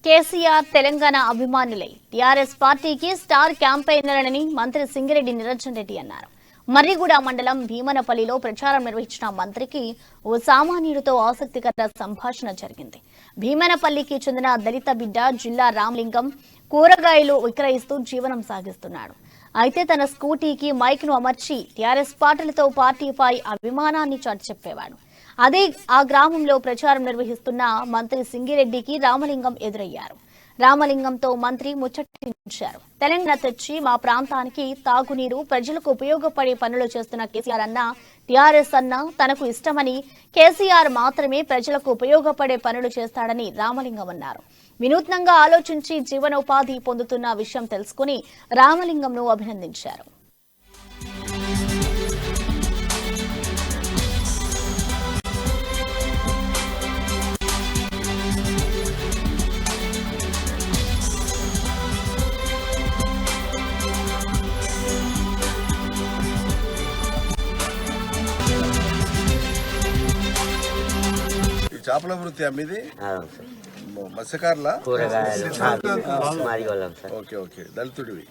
KCR Telangana అభిమానులే TRS పార్టీకి star క్యాంపెయినర్లని మంత్రి సింగిరెడ్డి నిరంజన్ రెడ్డి అన్నారు. మర్రిగూడ మండలం భీమనపల్లిలో ప్రచారం నిర్వహించిన మంత్రికి ఓ సామాన్యుడితో ఆసక్తికర సంభాషణ జరిగింది. భీమనపల్లికి చెందిన దళిత బిడ్డ జిల్లా రామలింగం కూరగాయలు విక్రయిస్తూ జీవనం సాగిస్తున్నాడు. అయితే తన స్కూటీకి మైక్ను అమర్చి టీఆర్ఎస్ పార్టీలతో పార్టీపై అభిమానాన్ని చాటి చెప్పేవాడు. అదే ఆ గ్రామంలో ప్రచారం నిర్వహిస్తున్న మంత్రి సింగిరెడ్డికి రామలింగం ఎదురయ్యారు. రామలింగంతో మంత్రి ముచ్చటించారు. తెలంగాణ తెచ్చి మా ప్రాంతానికి తాగునీరు ప్రజలకు ఉపయోగపడే పనులు చేస్తున్న కేసీఆర్ అన్న, టీఆర్ఎస్ అన్న తనకు ఇష్టమని, కేసీఆర్ మాత్రమే ప్రజలకు ఉపయోగపడే పనులు చేస్తాడని రామలింగం అన్నారు. వినూత్నంగా ఆలోచించి జీవనోపాధి పొందుతున్న విషయం తెలుసుకుని రామలింగంను అభినందించారు. చేపల వృత్తి అమ్మిది మత్స్యకారుల ఓకే ఓకే దళితుడివి.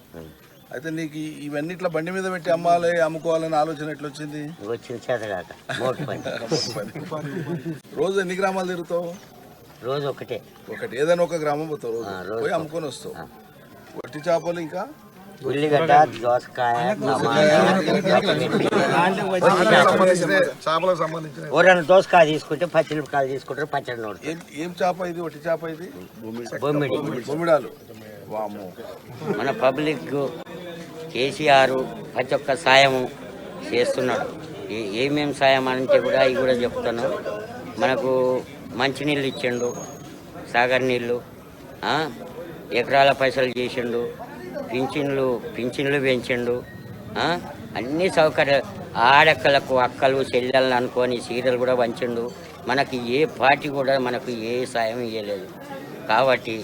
అయితే నీకు ఇవన్నిట్లా బండి మీద పెట్టి అమ్మాలి అమ్ముకోవాలని ఆలోచన ఎట్లా వచ్చింది? రోజు ఎన్ని గ్రామాలు తిరుగుతావు? రోజు ఒకటి ఏదైనా ఒక గ్రామం పోతావు, రోజు పోయి అమ్ముకొని వస్తావు. వట్టి చేపలు ఇంకా ఉల్లిగడ్డ, దోసకాయ, ఎవరైనా దోసకాయ తీసుకుంటే పచ్చిమిరపకాయలు తీసుకుంటారు, పచ్చడి నోడు. ఏం చేప ఇది? వట్టి చేప ఇది బొమ్మిడాలు. మన పబ్లిక్ కేసీఆర్ ప్రతి ఒక్క సాయము చేస్తున్నాడు. ఏమేమి సాయం అంటే కూడా ఇవి కూడా చెప్తాను. మనకు మంచినీళ్ళు ఇచ్చిండు, సాగర్ నీళ్ళు, ఎకరాల పైసలు చేసిండు, పింఛన్లు పెంచిండు, అన్ని సౌకర్యాలు. ఆడక్కలకు అక్కలు చెల్లెలను అనుకొని సీరియల్ కూడా పంచిండు. మనకి ఏ పార్టీ కూడా మనకు ఏ సాయం ఇవ్వలేదు. కాబట్టి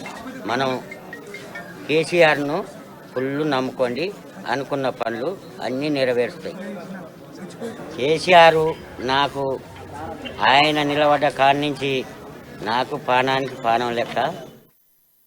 మనం కేసీఆర్ను ఫుల్ నమ్ముకోండి, అనుకున్న పనులు అన్నీ నెరవేరుస్తాయి. కేసీఆర్ నాకు ఆయన నిలబడ్డ కాడి నుంచి నాకు పానానికి పానం లెక్క.